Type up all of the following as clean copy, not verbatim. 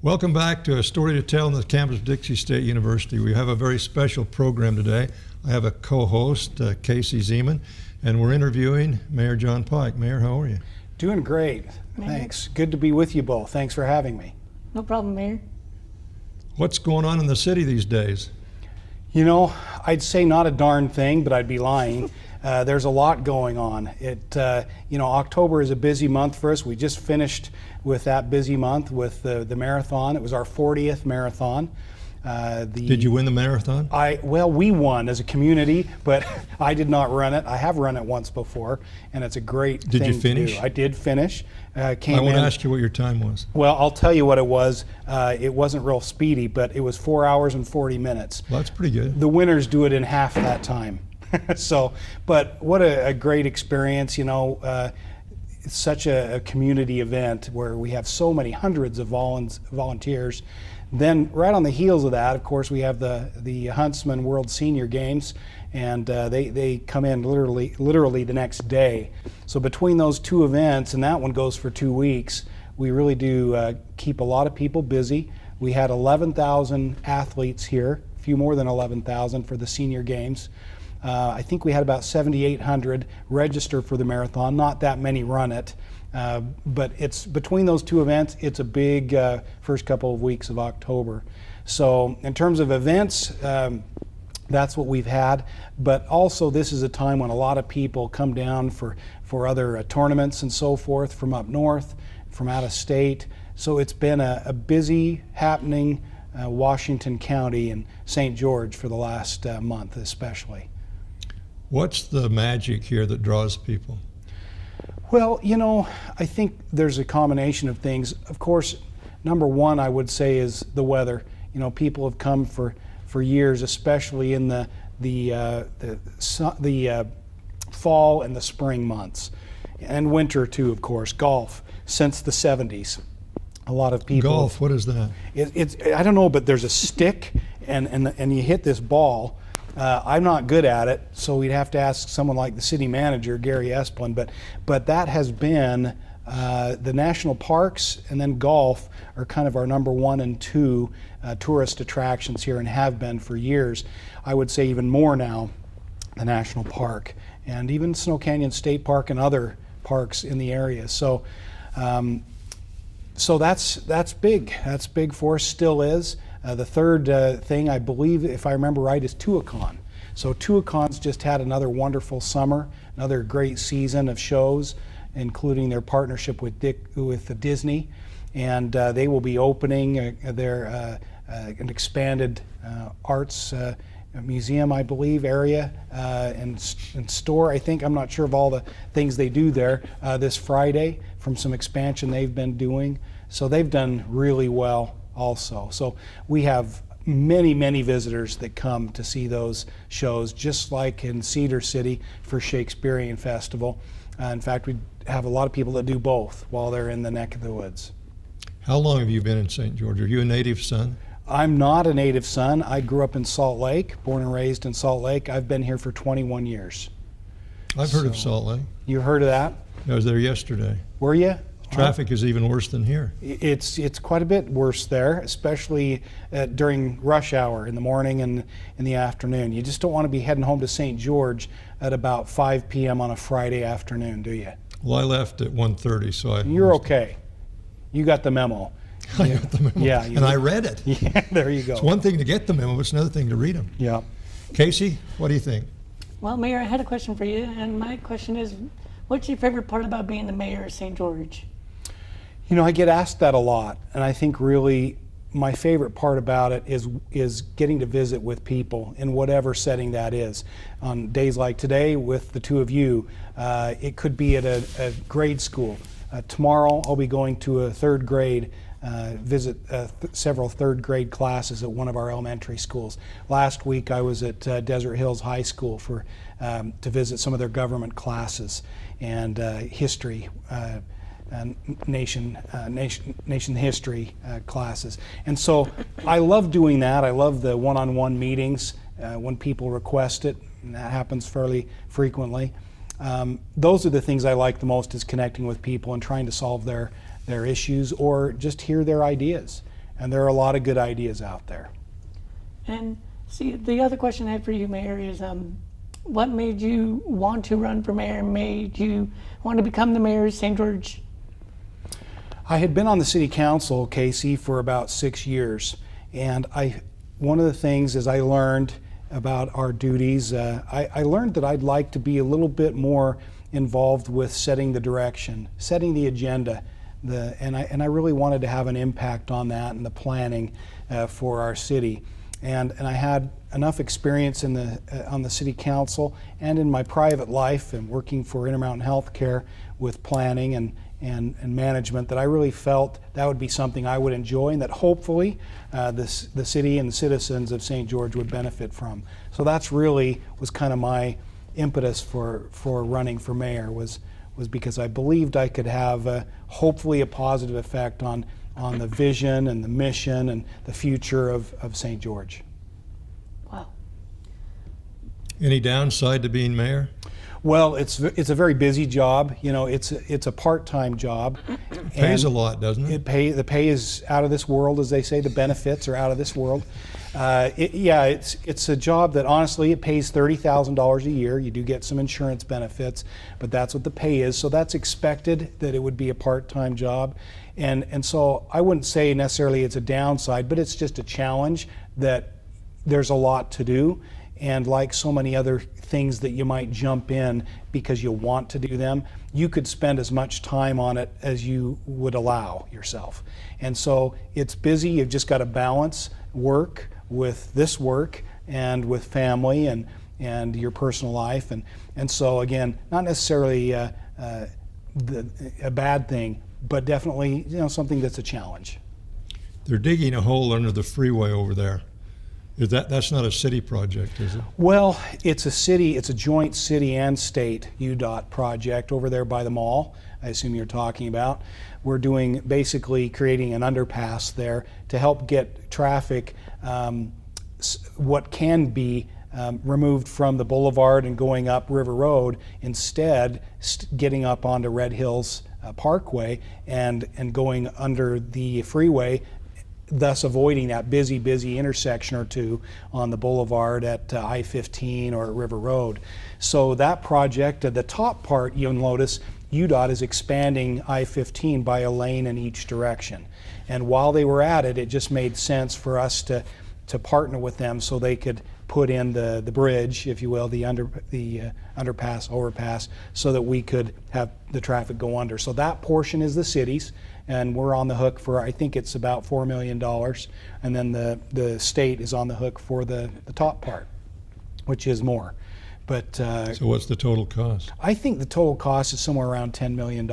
Welcome back to A Story to Tell on the campus of Dixie State University. We have a very special program today. I have a co-host, Casey Zeman, and we're interviewing Mayor Jon Pike. Mayor, how are you? Doing great. Thanks. Good to be with you both. Thanks for having me. No problem, Mayor. What's going on in the city these days? You know, I'd say not a darn thing, but I'd be lying. There's a lot going on. October is a busy month for us. We just finished with that busy month with the marathon. It was our 40th marathon. Did you win the marathon? We won as a community, but I did not run it. I have run it once before, and it's a great thing to do. Did you finish? I did finish. I want to ask you what your time was. Well, I'll tell you what it was. It wasn't real speedy, but it was 4 hours and 40 minutes. Well, that's pretty good. The winners do it in half that time. But what a great experience, it's such a community event where we have so many hundreds of volunteers. Then right on the heels of that, of course, we have the Huntsman World Senior Games, and they come in literally the next day. So between those two events, and that one goes for 2 weeks, we really do keep a lot of people busy. We had 11,000 athletes here, a few more than 11,000 for the Senior Games. I think we had about 7,800 register for the marathon. Not that many run it, but it's between those two events. It's a big first couple of weeks of October. So in terms of events, that's what we've had. But also, this is a time when a lot of people come down for other tournaments and so forth from up north, from out of state. So it's been a busy, happening Washington County and St. George for the last month, especially. What's the magic here that draws people? Well, I think there's a combination of things. Of course, number one, I would say, is the weather. People have come for years, especially in the fall and the spring months, and winter too, of course. Golf since the 70s. A lot of people. Golf, what is that? It's I don't know, but there's a stick, and you hit this ball. I'm not good at it, so we'd have to ask someone like the city manager, Gary Esplin, but that has been the national parks, and then golf are kind of our number 1 and 2 tourist attractions here, and have been for years. I would say even more now, the national park, and even Snow Canyon State Park and other parks in the area. So that's big. That's big for us, still is. The third thing, I believe, if I remember right, is Tuacahn. So Tuacahns just had another wonderful summer, another great season of shows, including their partnership with Disney, and they will be opening an expanded arts museum, I believe, area and store. I think, I'm not sure of all the things they do there this Friday from some expansion they've been doing. So they've done really well also. So we have many, many visitors that come to see those shows, just like in Cedar City for Shakespearean Festival. In fact, we have a lot of people that do both while they're in the neck of the woods. How long have you been in St. George? Are you a native son? I'm not a native son. I grew up in Salt Lake, born and raised in Salt Lake. I've been here for 21 years. I've heard of Salt Lake. You heard of that? I was there yesterday. Were you? Traffic is even worse than here. It's quite a bit worse there, especially during rush hour in the morning and in the afternoon. You just don't want to be heading home to St. George at about 5 p.m. on a Friday afternoon, do you? Well, I left at 1:30, so You're okay. You got the memo. I got the memo. Yeah, and I read it. Yeah, there you go. It's one thing to get the memo, but it's another thing to read them. Yeah. Casey, what do you think? Well, Mayor, I had a question for you, and my question is, what's your favorite part about being the mayor of St. George? I get asked that a lot, and I think really my favorite part about it is getting to visit with people in whatever setting that is. On days like today with the two of you, it could be at a grade school. Tomorrow I'll be going to a third grade, visit several third grade classes at one of our elementary schools. Last week I was at Desert Hills High School to visit some of their government classes and history. Nation history classes. And so I love doing that. I love the one-on-one meetings when people request it, and that happens fairly frequently. Those are the things I like the most, is connecting with people and trying to solve their issues or just hear their ideas. And there are a lot of good ideas out there. And see, the other question I had for you, Mayor, is what made you want to run for mayor? Made you want to become the mayor of St. George? I had been on the city council, Casey, for about 6 years, and one of the things as I learned about our duties, I learned that I'd like to be a little bit more involved with setting the direction, setting the agenda, and I really wanted to have an impact on that and the planning for our city. And I had enough experience on the city council and in my private life and working for Intermountain Healthcare with planning and management that I really felt that would be something I would enjoy and that hopefully the city and the citizens of St. George would benefit from. So that's really was kind of my impetus for running for mayor was because I believed I could have hopefully a positive effect on the vision and the mission and the future of St. George. Wow. Any downside to being mayor? Well, it's a very busy job. You know, it's a part-time job. It pays a lot, doesn't it? The pay is out of this world, as they say. The benefits are out of this world. It's a job that honestly it pays $30,000 a year. You do get some insurance benefits, but that's what the pay is. So that's expected that it would be a part-time job, and so I wouldn't say necessarily it's a downside, but it's just a challenge that there's a lot to do. And like so many other things that you might jump in because you want to do them, you could spend as much time on it as you would allow yourself. And so it's busy. You've just got to balance work with this work and with family and your personal life. And so again, not necessarily a bad thing, but definitely something that's a challenge. They're digging a hole under the freeway over there. That's not a city project, is it? Well, it's a joint city and state UDOT project over there by the mall, I assume you're talking about. We're doing basically creating an underpass there to help get traffic, what can be removed from the boulevard and going up River Road, instead getting up onto Red Hills Parkway and going under the freeway, thus avoiding that busy intersection or two on the boulevard at I-15 or at River Road. So that project, the top part, you'll notice UDOT is expanding I-15 by a lane in each direction. And while they were at it, it just made sense for us to partner with them so they could put in the bridge, if you will, the underpass, overpass, so that we could have the traffic go under. So that portion is the city's, and we're on the hook for, I think it's about $4 million. And then the state is on the hook for the top part, which is more. But so what's the total cost? I think the total cost is somewhere around $10 million.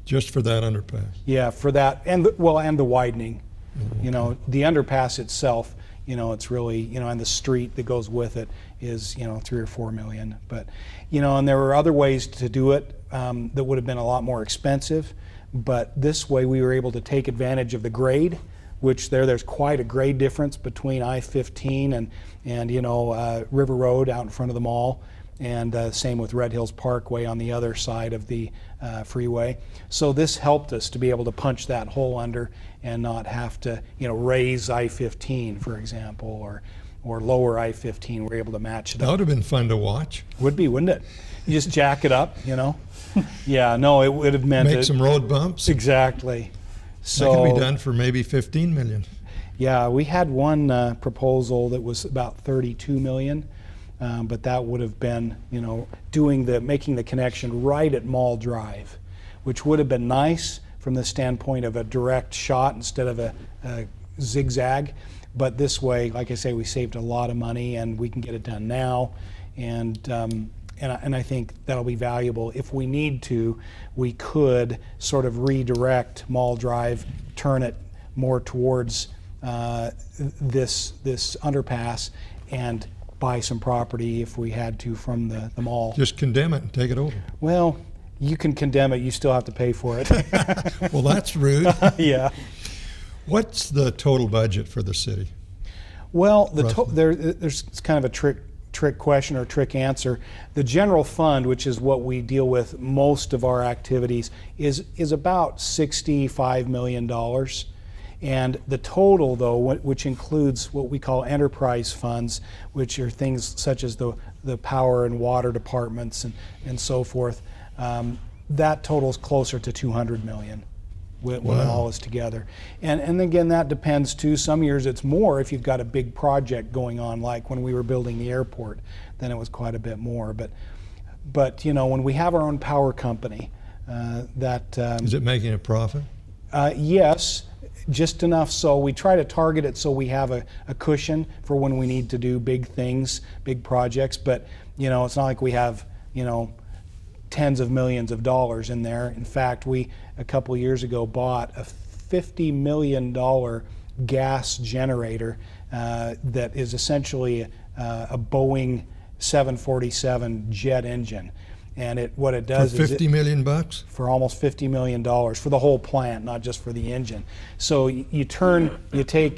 Just for that underpass? Yeah, for that, and the widening. Mm-hmm. The underpass itself, it's really, and the street that goes with it is, 3 or 4 million. But, and there were other ways to do it that would have been a lot more expensive. But this way we were able to take advantage of the grade, which there's quite a grade difference between I-15 and River Road out in front of the mall, and same with Red Hills Parkway on the other side of the freeway. So this helped us to be able to punch that hole under and not have to raise I-15, for example, or lower I-15. We're able to match it That up. would have been fun to watch. Would be, wouldn't it? You just jack it up, Yeah, no, it would have meant Make some road bumps. Exactly. So That could be done for maybe 15 million. Yeah, we had one proposal that was about 32 million, but that would have been, making the connection right at Mall Drive, which would have been nice from the standpoint of a direct shot instead of a zigzag. But this way, like I say, we saved a lot of money and we can get it done now. And I think that'll be valuable. If we need to, we could sort of redirect Mall Drive, turn it more towards this underpass, and buy some property if we had to from the mall. Just condemn it and take it over. Well, you can condemn it, you still have to pay for it. Well, that's rude. Yeah. What's the total budget for the city? Well, there's kind of a trick question or trick answer. The general fund, which is what we deal with most of our activities, is about $65 million. And the total, though, which includes what we call enterprise funds, which are things such as the power and water departments and so forth, that totals closer to 200 million when it all is together. And again, that depends too. Some years it's more if you've got a big project going on, like when we were building the airport, then it was quite a bit more. But you know, when we have our own power company, Is it making a profit? yes, just enough so we try to target it so we have a cushion for when we need to do big things, big projects. But you know, it's not like we have, you know, tens of millions of dollars in there. In fact, we a couple of years ago bought a $50 million gas generator that is essentially a Boeing 747 jet engine. And what it does For is $50 million bucks? for almost $50 million for the whole plant, not just for the engine. So you take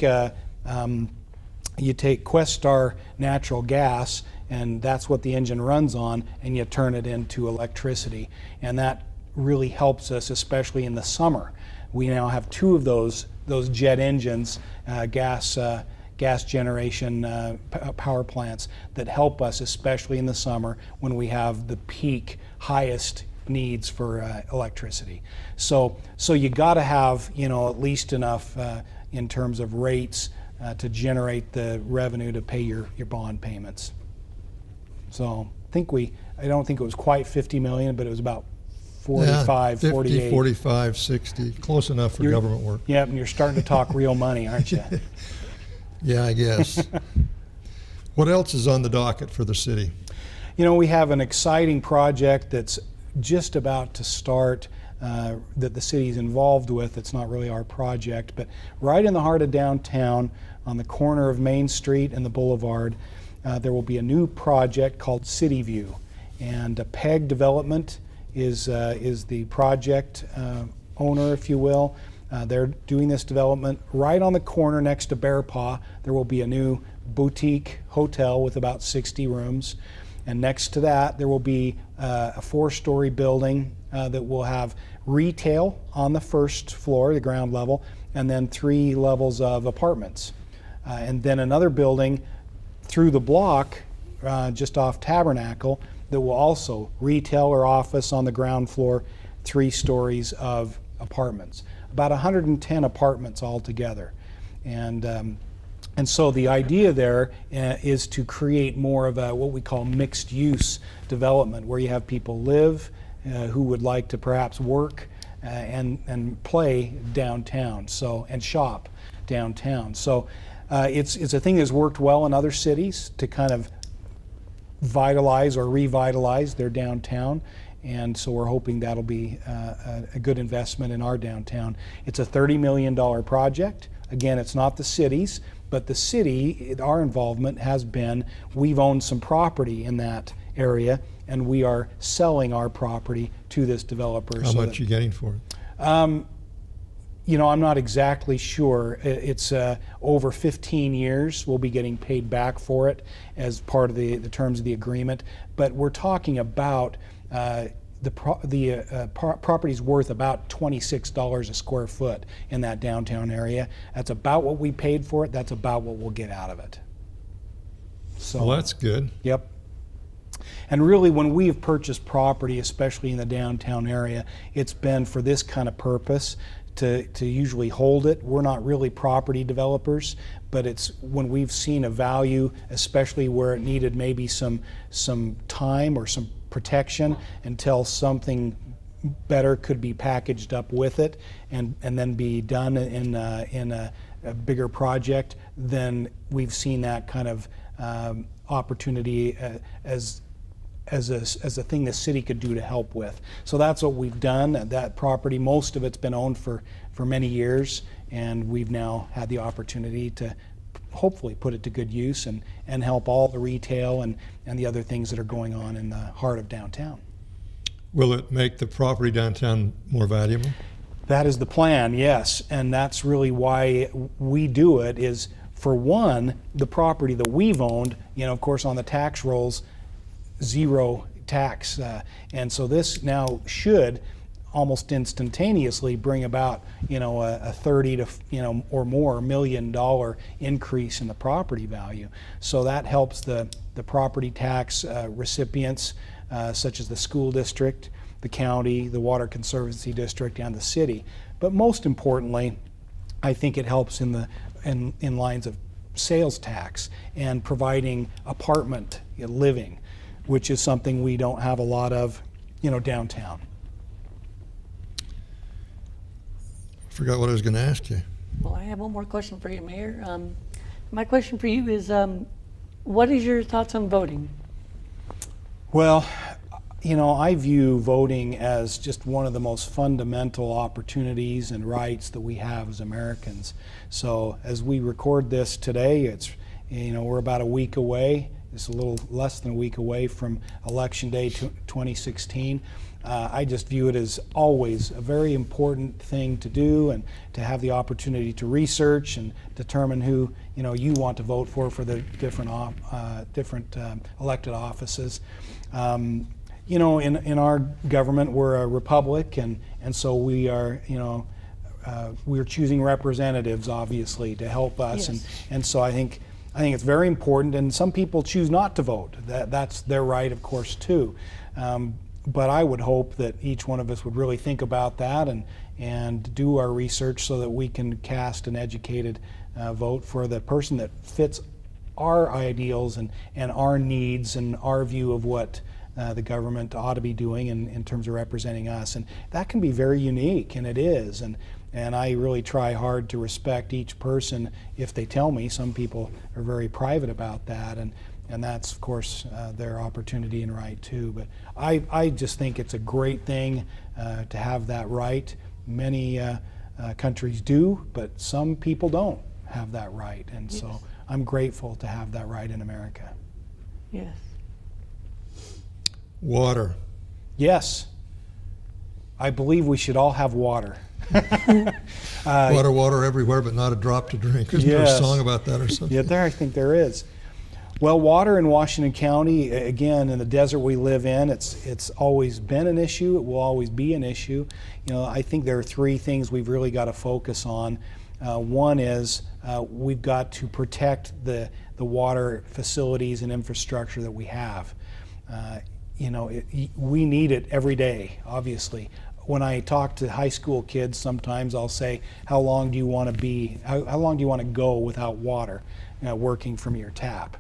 Questar natural gas, and that's what the engine runs on, and you turn it into electricity. And that really helps us, especially in the summer. We now have two of those jet engines, gas generation power plants that help us, especially in the summer when we have the peak highest needs for electricity. So you got to have, you know, at least enough in terms of rates to generate the revenue to pay your bond payments. So I don't think it was quite 50 million, but it was about 45, 50, 48. 45, 60, close enough for government work. Yep, and you're starting to talk real money, aren't you? Yeah, I guess. What else is on the docket for the city? You know, we have an exciting project that's just about to start that the city's involved with. It's not really our project, but right in the heart of downtown on the corner of Main Street and the Boulevard, there will be a new project called City View. And PEG Development is the project owner, if you will. They're doing this development right on the corner next to Bear Paw. There will be a new boutique hotel with about 60 rooms. And next to that, there will be a 4-story building that will have retail on the first floor, the ground level, and then 3 levels of apartments. And then another building through the block, just off Tabernacle, that will also retail or office on the ground floor, 3 stories of apartments. About 110 apartments altogether. And so the idea there is to create more of a what we call mixed use development, where you have people live who would like to perhaps work and play downtown, and shop downtown. So it's a thing that's worked well in other cities to kind of vitalize or revitalize their downtown. And so we're hoping that'll be a good investment in our downtown. It's a $30 million project. Again, it's not the city's, but the city, our involvement has been, we've owned some property in that area, and we are selling our property to this developer. How much are you getting for it? You know, I'm not exactly sure. It's over 15 years. We'll be getting paid back for it as part of the terms of the agreement. But we're talking about the property's worth about $26 a square foot in that downtown area. That's about what we paid for it. That's about what we'll get out of it. So, Well, that's good. Yep. And really, when we have purchased property, especially in the downtown area, it's been for this kind of purpose, to usually hold it. We're not really property developers, but it's when we've seen a value, especially where it needed maybe some time or some protection until something better could be packaged up with it and then be done in a bigger project, then we've seen that kind of opportunity as a thing the city could do to help with. So that's what we've done. That property, most of it's been owned for many years, and we've now had the opportunity to hopefully put it to good use and help all the retail and the other things that are going on in the heart of downtown. Will it make the property downtown more valuable? That is the plan, yes, and that's really why we do it. Is for one, the property that we've owned, you know, of course on the tax rolls, 0 tax, and so this now should, almost instantaneously bring about, a 30 to, or more $1 million increase in the property value. So that helps the property tax recipients, such as the school district, the county, the Water Conservancy District, and the city. But most importantly, I think it helps in lines of sales tax and providing apartment living, which is something we don't have a lot of, downtown. Forgot what I was going to ask you. Well, I have one more question for you, Mayor. My question for you is, what is your thoughts on voting? Well, I view voting as just one of the most fundamental opportunities and rights that we have as Americans. So as we record this today, we're about a week away. It's a little less than a week away from Election Day 2016. I just view it as always a very important thing to do, and to have the opportunity to research and determine who you want to vote for the different elected offices. In our government, we're a republic, and so we are, we're choosing representatives, obviously, to help us. Yes. And so I think it's very important, and some people choose not to vote. That's their right, of course, too. But I would hope that each one of us would really think about that and do our research so that we can cast an educated vote for the person that fits our ideals and our needs and our view of what the government ought to be doing in terms of representing us. And that can be very unique, and it is. And I really try hard to respect each person if they tell me. Some people are very private about that, and that's, of course, their opportunity and right too. But I just think it's a great thing to have that right. Many countries do, but some people don't have that right. And Yes. so I'm grateful to have that right in America. Yes. Water. Yes, I believe we should all have water. Water everywhere, but not a drop to drink. Isn't there a Yes. song about that or something? Yeah, I think there is. Well, water in Washington County, again, in the desert we live in, it's always been an issue. It will always be an issue. I think there are three things we've really got to focus on. One is we've got to protect the water facilities and infrastructure that we have. We need it every day, obviously. When I talk to high school kids, sometimes I'll say, how long do you want to go without water working from your tap?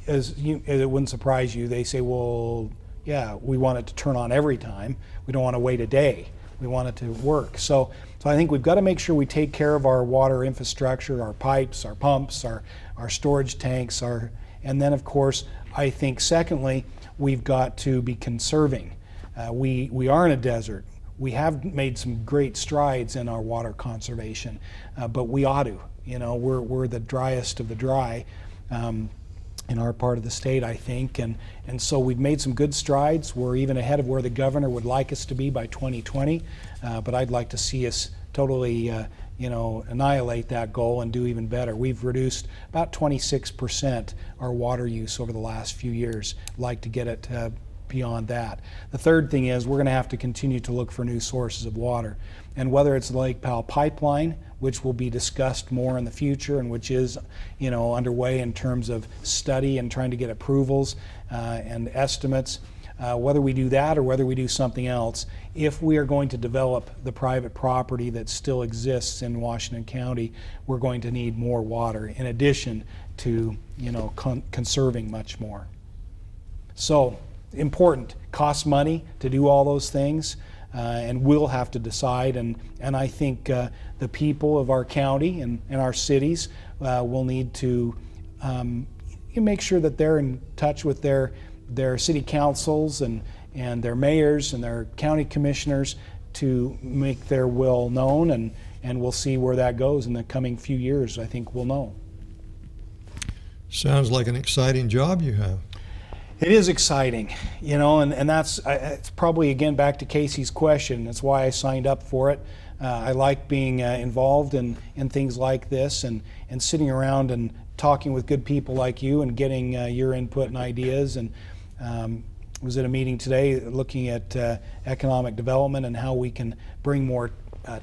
It wouldn't surprise you, they say, well, yeah, we want it to turn on every time. We don't want to wait a day. We want it to work. So I think we've got to make sure we take care of our water infrastructure, our pipes, our pumps, our storage tanks, and then, of course, I think, secondly, we've got to be conserving. We are in a desert. We have made some great strides in our water conservation, but we ought to. We're the driest of the dry in our part of the state, I think, and so we've made some good strides. We're even ahead of where the governor would like us to be by 2020, but I'd like to see us totally annihilate that goal and do even better. We've reduced about 26% our water use over the last few years. I'd like to get it beyond that. The third thing is we're going to have to continue to look for new sources of water. And whether it's the Lake Powell pipeline, which will be discussed more in the future and which is underway in terms of study and trying to get approvals and estimates, whether we do that or whether we do something else, if we are going to develop the private property that still exists in Washington County, we're going to need more water in addition to conserving much more. So important, costs money to do all those things, and we'll have to decide, and I think the people of our county and our cities will need to make sure that they're in touch with their city councils and their mayors and their county commissioners to make their will known, and we'll see where that goes in the coming few years. I think we'll know. Sounds like an exciting job you have. It is exciting, and that's it's probably, again, back to Casey's question. That's why I signed up for it. I like being involved in things like this and sitting around and talking with good people like you and getting your input and ideas. And was at a meeting today looking at economic development and how we can bring more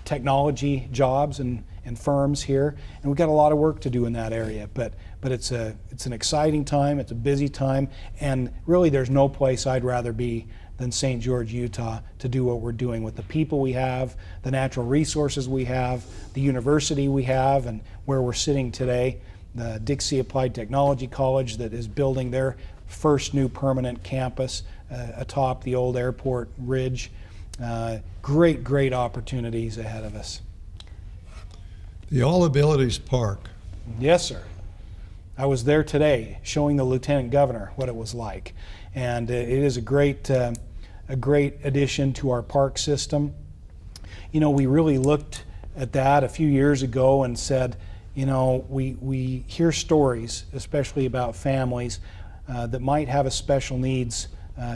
technology jobs and firms here, and we've got a lot of work to do in that area. But it's an exciting time. It's a busy time, and really there's no place I'd rather be than St. George, Utah, to do what we're doing with the people we have, the natural resources we have, the university we have, and where we're sitting today, the Dixie Applied Technology College that is building their first new permanent campus atop the old airport ridge. Great opportunities ahead of us. The All Abilities Park. Yes, sir. I was there today showing the Lieutenant Governor what it was like. And it is a great addition to our park system. You know, we really looked at that a few years ago and said, you know, we hear stories, especially about families that might have a special needs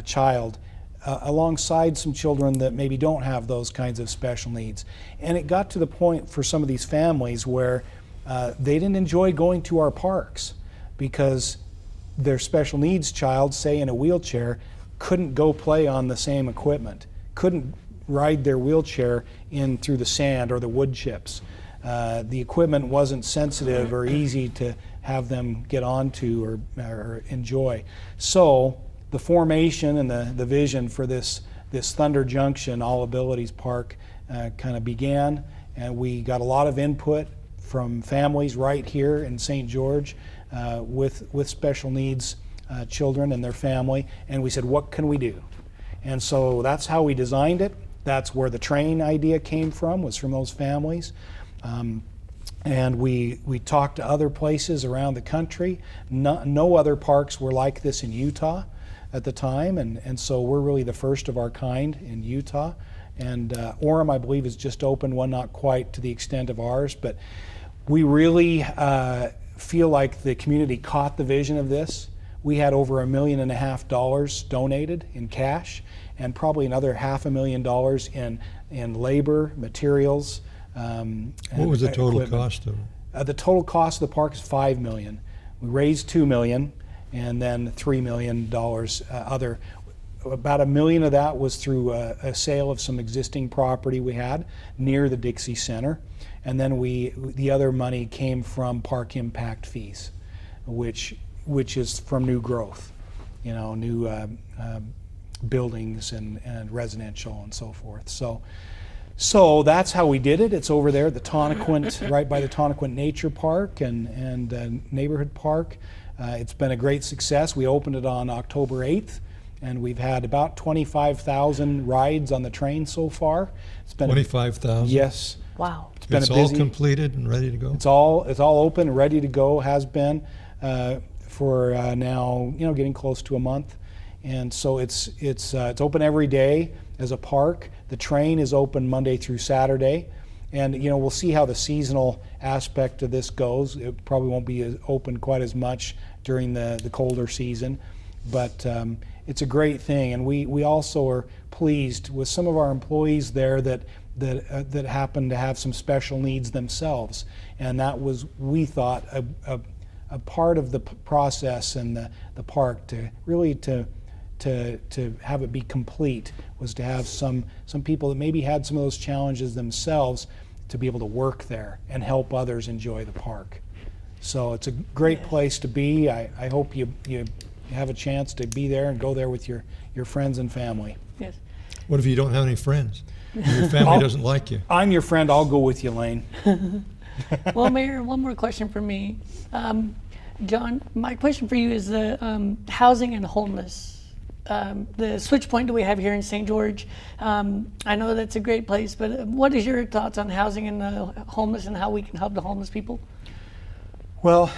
child alongside some children that maybe don't have those kinds of special needs. And it got to the point for some of these families where they didn't enjoy going to our parks because their special needs child, say in a wheelchair, couldn't go play on the same equipment, couldn't ride their wheelchair in through the sand or the wood chips. The equipment wasn't sensitive or easy to have them get onto or enjoy. So the formation and the vision for this Thunder Junction All Abilities Park kind of began, and we got a lot of input from families right here in St. George with special needs children and their family, and we said, what can we do? And so that's how we designed it. That's where the train idea came from, was from those families. And we talked to other places around the country. No other parks were like this in Utah at the time, and so we're really the first of our kind in Utah. And Orem, I believe, has just opened one, not quite to the extent of ours, but we really feel like the community caught the vision of this. We had over $1.5 million donated in cash, and probably another $500,000 in labor, materials. What was the total cost of it? The total cost of the park is $5 million. We raised $2 million, and then $3 million other. About $1 million of that was through a sale of some existing property we had near the Dixie Center, and then the other money came from park impact fees, which is from new growth, you know, new buildings and residential and so forth. So that's how we did it. It's over there at the Tonnequint, right by the Tonnequint Nature Park and Neighborhood Park. It's been a great success. We opened it on October 8th, and we've had about 25,000 rides on the train so far. It's been 25,000? Yes. Wow. It's all completed and ready to go? It's all open, ready to go, has been for now, you know, getting close to a month. And so it's open every day as a park. The train is open Monday through Saturday. And, you know, we'll see how the seasonal aspect of this goes. It probably won't be open quite as much during the colder season. But it's a great thing. And we also are pleased with some of our employees there that happen to have some special needs themselves. And that was, we thought, a part of the process and the park to really to have it be complete, was to have some people that maybe had some of those challenges themselves to be able to work there and help others enjoy the park. So it's a great place to be. I hope you have a chance to be there and go there with your friends and family. Yes. What if you don't have any friends? Your family doesn't like you? I'm your friend. I'll go with you, Lane. Well, Mayor, one more question for me. John, my question for you is the housing and homeless. The switch point that we have here in St. George, I know that's a great place, but what is your thoughts on housing and the homeless and how we can help the homeless people? Well,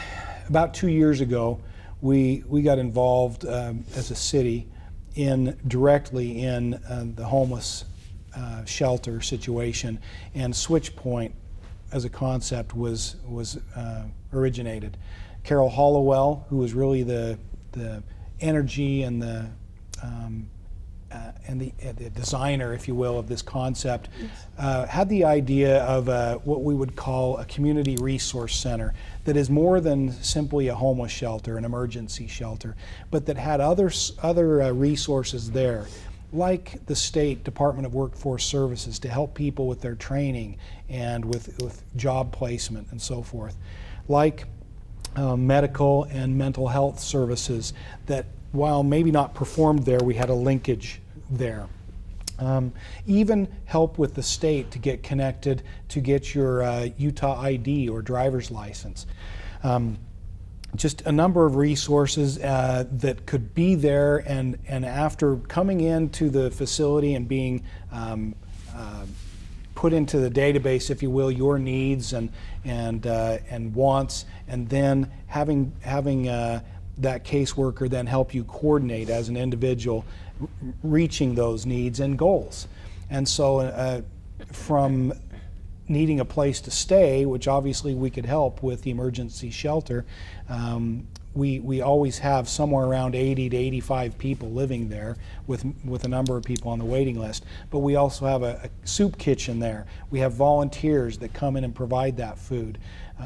about 2 years ago, we got involved as a city directly in the homeless shelter situation, and switch point as a concept was originated. Carol Hollowell, who was really the energy and the the designer, if you will, of this concept, had the idea of what we would call a community resource center that is more than simply a homeless shelter, an emergency shelter, but that had other resources there, like the State Department of Workforce Services to help people with their training and with job placement and so forth, like medical and mental health services that, while maybe not performed there, we had a linkage there. Even help with the state to get connected to get your Utah ID or driver's license. Just a number of resources that could be there, and after coming into the facility and being put into the database, if you will, your needs and wants, and then having that caseworker then help you coordinate as an individual reaching those needs and goals. And so from needing a place to stay, which obviously we could help with the emergency shelter, we always have somewhere around 80 to 85 people living there with a number of people on the waiting list. But we also have a soup kitchen there. We have volunteers that come in and provide that food.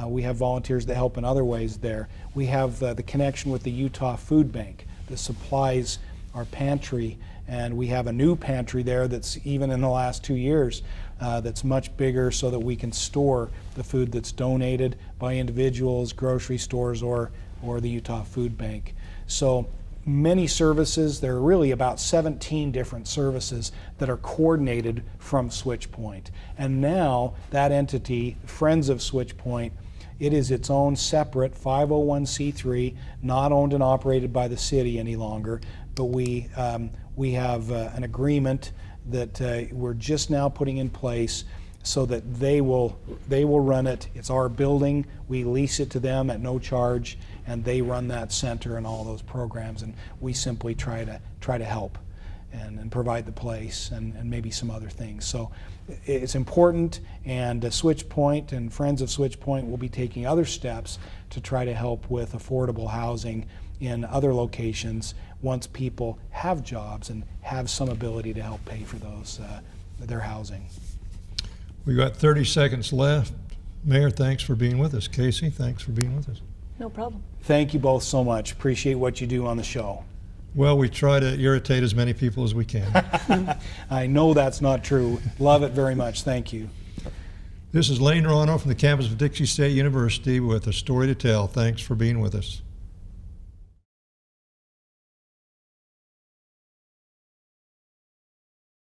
We have volunteers that help in other ways there. We have the connection with the Utah Food Bank that supplies our pantry, and we have a new pantry there that's even in the last 2 years that's much bigger so that we can store the food that's donated by individuals, grocery stores, or the Utah Food Bank. So many services. There are really about 17 different services that are coordinated from SwitchPoint. And now that entity, Friends of SwitchPoint, it is its own separate 501c3, not owned and operated by the city any longer, but we have an agreement that we're just now putting in place so that they will run it. It's our building. We lease it to them at no charge, and they run that center and all those programs, and we simply try to help and provide the place and maybe some other things. So it's important, and SwitchPoint and Friends of SwitchPoint will be taking other steps to try to help with affordable housing in other locations once people have jobs and have some ability to help pay for those their housing. We've got 30 seconds left. Mayor, thanks for being with us. Casey, thanks for being with us. No problem. Thank you both so much. Appreciate what you do on the show. Well, we try to irritate as many people as we can. I know that's not true. Love it very much. Thank you. This is Lane Rano from the campus of Dixie State University with a story to tell. Thanks for being with us.